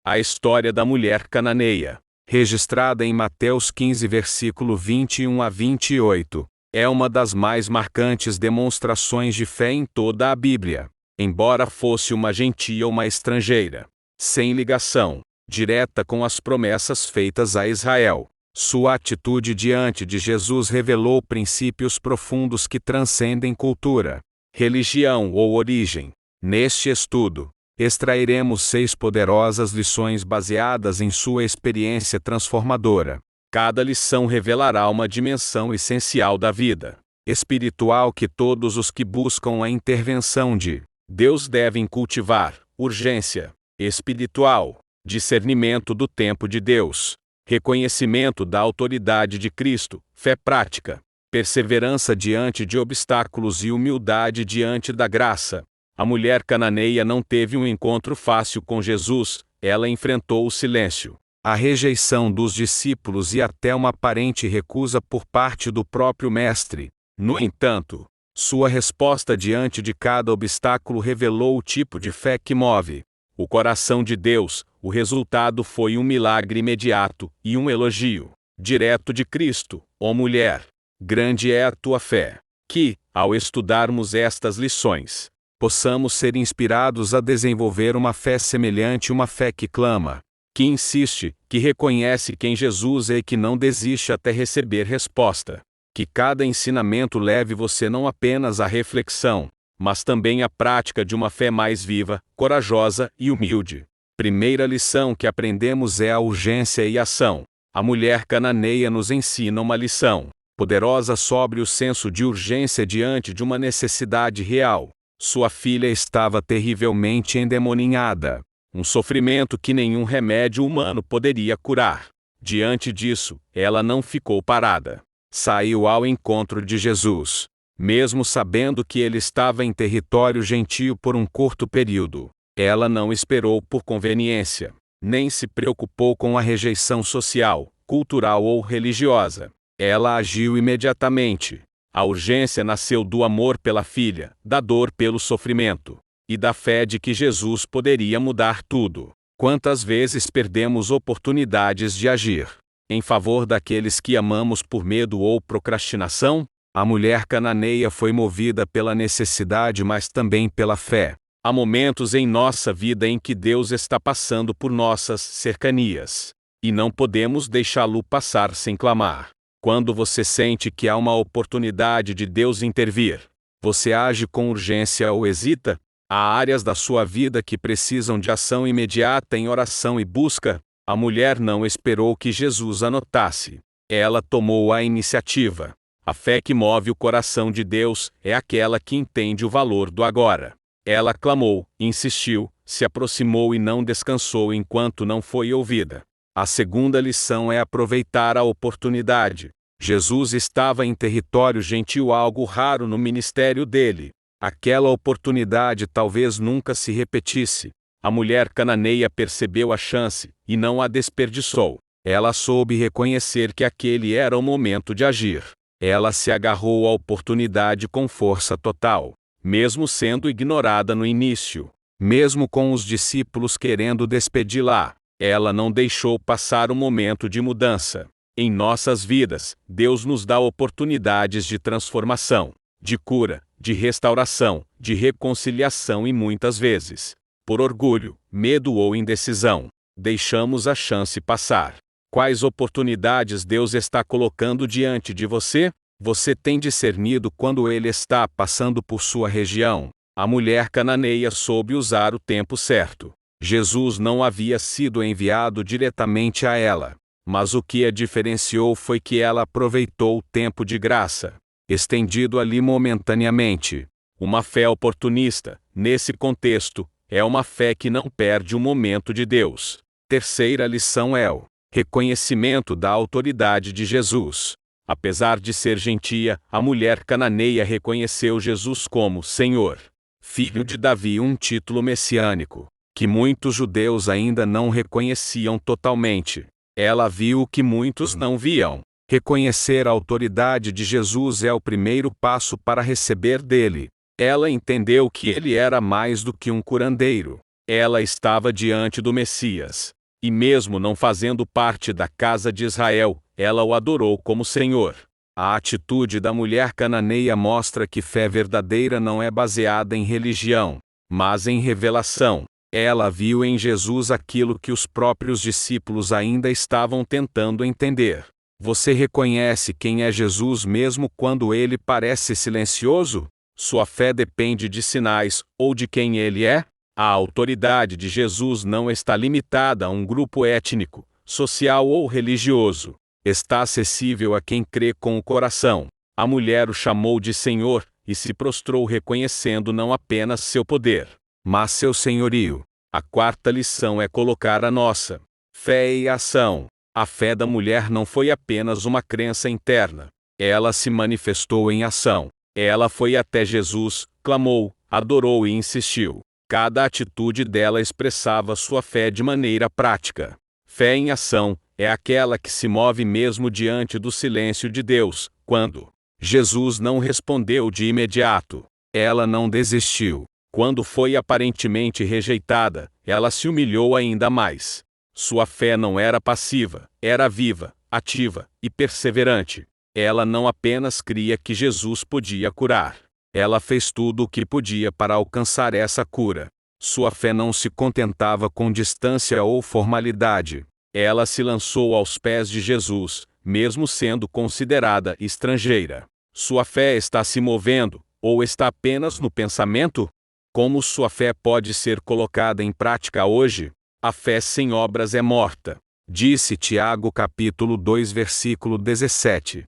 A história da mulher cananeia, registrada em Mateus 15 versículo 21 a 28, é uma das mais marcantes demonstrações de fé em toda a Bíblia. Embora fosse uma gentia ou uma estrangeira, sem ligação direta com as promessas feitas a Israel, sua atitude diante de Jesus revelou princípios profundos que transcendem cultura, religião ou origem. Neste estudo, extrairemos 6 poderosas lições baseadas em sua experiência transformadora. Cada lição revelará uma dimensão essencial da vida espiritual que todos os que buscam a intervenção de Deus devem cultivar: urgência espiritual, discernimento do tempo de Deus, reconhecimento da autoridade de Cristo, fé prática, perseverança diante de obstáculos e humildade diante da graça. A mulher cananeia não teve um encontro fácil com Jesus. Ela enfrentou o silêncio, a rejeição dos discípulos e até uma aparente recusa por parte do próprio Mestre. No entanto, sua resposta diante de cada obstáculo revelou o tipo de fé que move o coração de Deus. O resultado foi um milagre imediato e um elogio direto de Cristo. Ó mulher, grande é a tua fé. Que, ao estudarmos estas lições, possamos ser inspirados a desenvolver uma fé semelhante, uma fé que clama, que insiste, que reconhece quem Jesus é e que não desiste até receber resposta. Que cada ensinamento leve você não apenas à reflexão, mas também à prática de uma fé mais viva, corajosa e humilde. Primeira lição que aprendemos é a urgência e ação. A mulher cananeia nos ensina uma lição poderosa sobre o senso de urgência diante de uma necessidade real. Sua filha estava terrivelmente endemoninhada, um sofrimento que nenhum remédio humano poderia curar. Diante disso, ela não ficou parada. Saiu ao encontro de Jesus, mesmo sabendo que ele estava em território gentio por um curto período. Ela não esperou por conveniência, nem se preocupou com a rejeição social, cultural ou religiosa. Ela agiu imediatamente. A urgência nasceu do amor pela filha, da dor pelo sofrimento, e da fé de que Jesus poderia mudar tudo. Quantas vezes perdemos oportunidades de agir em favor daqueles que amamos por medo ou procrastinação? A mulher cananeia foi movida pela necessidade, mas também pela fé. Há momentos em nossa vida em que Deus está passando por nossas cercanias, e não podemos deixá-lo passar sem clamar. Quando você sente que há uma oportunidade de Deus intervir, você age com urgência ou hesita? Há áreas da sua vida que precisam de ação imediata em oração e busca. A mulher não esperou que Jesus a notasse. Ela tomou a iniciativa. A fé que move o coração de Deus é aquela que entende o valor do agora. Ela clamou, insistiu, se aproximou e não descansou enquanto não foi ouvida. A segunda lição é aproveitar a oportunidade. Jesus estava em território gentil, algo raro no ministério dele. Aquela oportunidade talvez nunca se repetisse. A mulher cananeia percebeu a chance e não a desperdiçou. Ela soube reconhecer que aquele era o momento de agir. Ela se agarrou à oportunidade com força total, mesmo sendo ignorada no início. Mesmo com os discípulos querendo despedi-la, ela não deixou passar o momento de mudança. Em nossas vidas, Deus nos dá oportunidades de transformação, de cura, de restauração, de reconciliação e muitas vezes, por orgulho, medo ou indecisão, deixamos a chance passar. Quais oportunidades Deus está colocando diante de você? Você tem discernido quando Ele está passando por sua região? A mulher cananeia soube usar o tempo certo. Jesus não havia sido enviado diretamente a ela, mas o que a diferenciou foi que ela aproveitou o tempo de graça, estendido ali momentaneamente. Uma fé oportunista, nesse contexto, é uma fé que não perde o momento de Deus. Terceira lição é o reconhecimento da autoridade de Jesus. Apesar de ser gentia, a mulher cananeia reconheceu Jesus como Senhor, Filho de Davi, um título messiânico que muitos judeus ainda não reconheciam totalmente. Ela viu o que muitos não viam. Reconhecer a autoridade de Jesus é o primeiro passo para receber dele. Ela entendeu que ele era mais do que um curandeiro. Ela estava diante do Messias. E mesmo não fazendo parte da casa de Israel, ela o adorou como Senhor. A atitude da mulher cananeia mostra que fé verdadeira não é baseada em religião, mas em revelação. Ela viu em Jesus aquilo que os próprios discípulos ainda estavam tentando entender. Você reconhece quem é Jesus mesmo quando ele parece silencioso? Sua fé depende de sinais ou de quem ele é? A autoridade de Jesus não está limitada a um grupo étnico, social ou religioso. Está acessível a quem crê com o coração. A mulher o chamou de Senhor e se prostrou reconhecendo não apenas seu poder, mas seu senhorio. A quarta lição é colocar a nossa fé em ação. A fé da mulher não foi apenas uma crença interna. Ela se manifestou em ação. Ela foi até Jesus, clamou, adorou e insistiu. Cada atitude dela expressava sua fé de maneira prática. Fé em ação é aquela que se move mesmo diante do silêncio de Deus. Quando Jesus não respondeu de imediato, ela não desistiu. Quando foi aparentemente rejeitada, ela se humilhou ainda mais. Sua fé não era passiva, era viva, ativa e perseverante. Ela não apenas cria que Jesus podia curar. Ela fez tudo o que podia para alcançar essa cura. Sua fé não se contentava com distância ou formalidade. Ela se lançou aos pés de Jesus, mesmo sendo considerada estrangeira. Sua fé está se movendo, ou está apenas no pensamento? Como sua fé pode ser colocada em prática hoje? A fé sem obras é morta. Disse Tiago capítulo 2 versículo 17.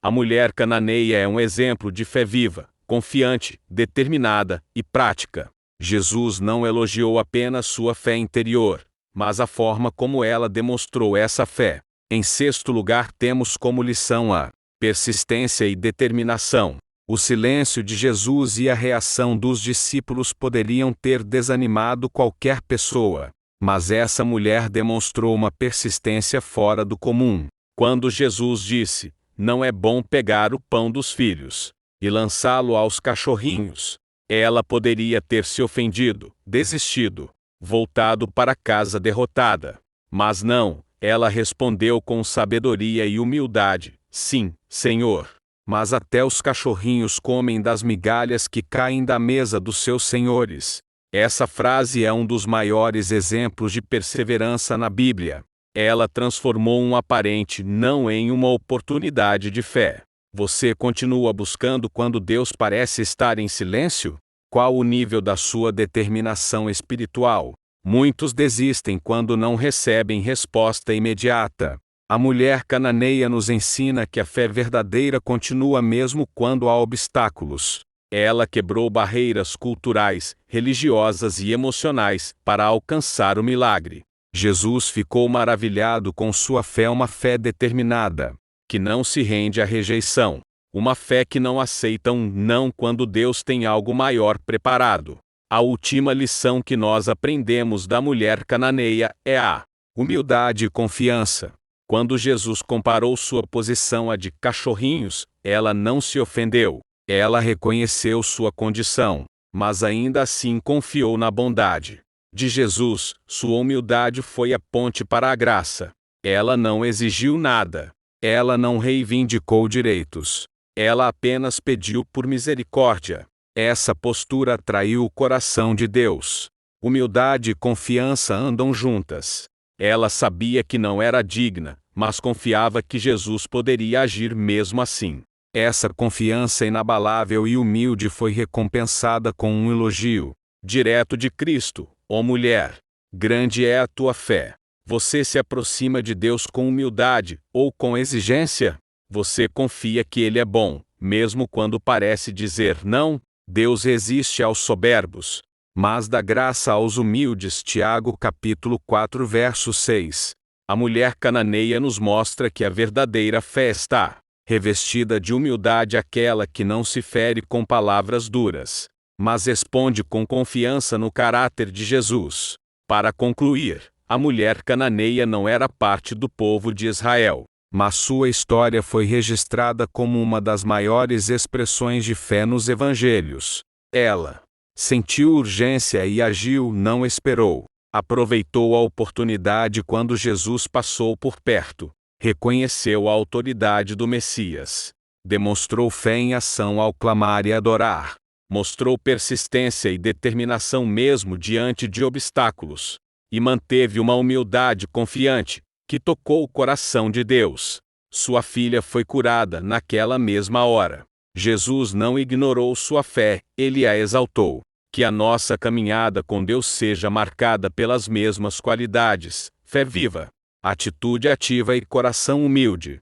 A mulher cananeia é um exemplo de fé viva, confiante, determinada e prática. Jesus não elogiou apenas sua fé interior, mas a forma como ela demonstrou essa fé. Em sexto lugar, temos como lição a persistência e determinação. O silêncio de Jesus e a reação dos discípulos poderiam ter desanimado qualquer pessoa, mas essa mulher demonstrou uma persistência fora do comum. Quando Jesus disse: "Não é bom pegar o pão dos filhos e lançá-lo aos cachorrinhos", ela poderia ter se ofendido, desistido, voltado para casa derrotada. Mas não, ela respondeu com sabedoria e humildade: "Sim, Senhor. Mas até os cachorrinhos comem das migalhas que caem da mesa dos seus senhores." Essa frase é um dos maiores exemplos de perseverança na Bíblia. Ela transformou um aparente não em uma oportunidade de fé. Você continua buscando quando Deus parece estar em silêncio? Qual o nível da sua determinação espiritual? Muitos desistem quando não recebem resposta imediata. A mulher cananeia nos ensina que a fé verdadeira continua mesmo quando há obstáculos. Ela quebrou barreiras culturais, religiosas e emocionais para alcançar o milagre. Jesus ficou maravilhado com sua fé, uma fé determinada, que não se rende à rejeição. Uma fé que não aceita um não quando Deus tem algo maior preparado. A última lição que nós aprendemos da mulher cananeia é a humildade e confiança. Quando Jesus comparou sua posição à de cachorrinhos, ela não se ofendeu. Ela reconheceu sua condição, mas ainda assim confiou na bondade de Jesus. Sua humildade foi a ponte para a graça. Ela não exigiu nada. Ela não reivindicou direitos. Ela apenas pediu por misericórdia. Essa postura atraiu o coração de Deus. Humildade e confiança andam juntas. Ela sabia que não era digna, mas confiava que Jesus poderia agir mesmo assim. Essa confiança inabalável e humilde foi recompensada com um elogio direto de Cristo. Ó mulher, grande é a tua fé. Você se aproxima de Deus com humildade ou com exigência? Você confia que Ele é bom, mesmo quando parece dizer não? Deus resiste aos soberbos, mas dá graça aos humildes. Tiago capítulo 4 verso 6. A mulher cananeia nos mostra que a verdadeira fé está revestida de humildade, aquela que não se fere com palavras duras, mas responde com confiança no caráter de Jesus. Para concluir, a mulher cananeia não era parte do povo de Israel, mas sua história foi registrada como uma das maiores expressões de fé nos evangelhos. Ela Sentiu urgência e agiu, não esperou. Aproveitou a oportunidade quando Jesus passou por perto. Reconheceu a autoridade do Messias. Demonstrou fé em ação ao clamar e adorar. Mostrou persistência e determinação mesmo diante de obstáculos. E manteve uma humildade confiante, que tocou o coração de Deus. Sua filha foi curada naquela mesma hora. Jesus não ignorou sua fé, ele a exaltou. Que a nossa caminhada com Deus seja marcada pelas mesmas qualidades: fé viva, atitude ativa e coração humilde.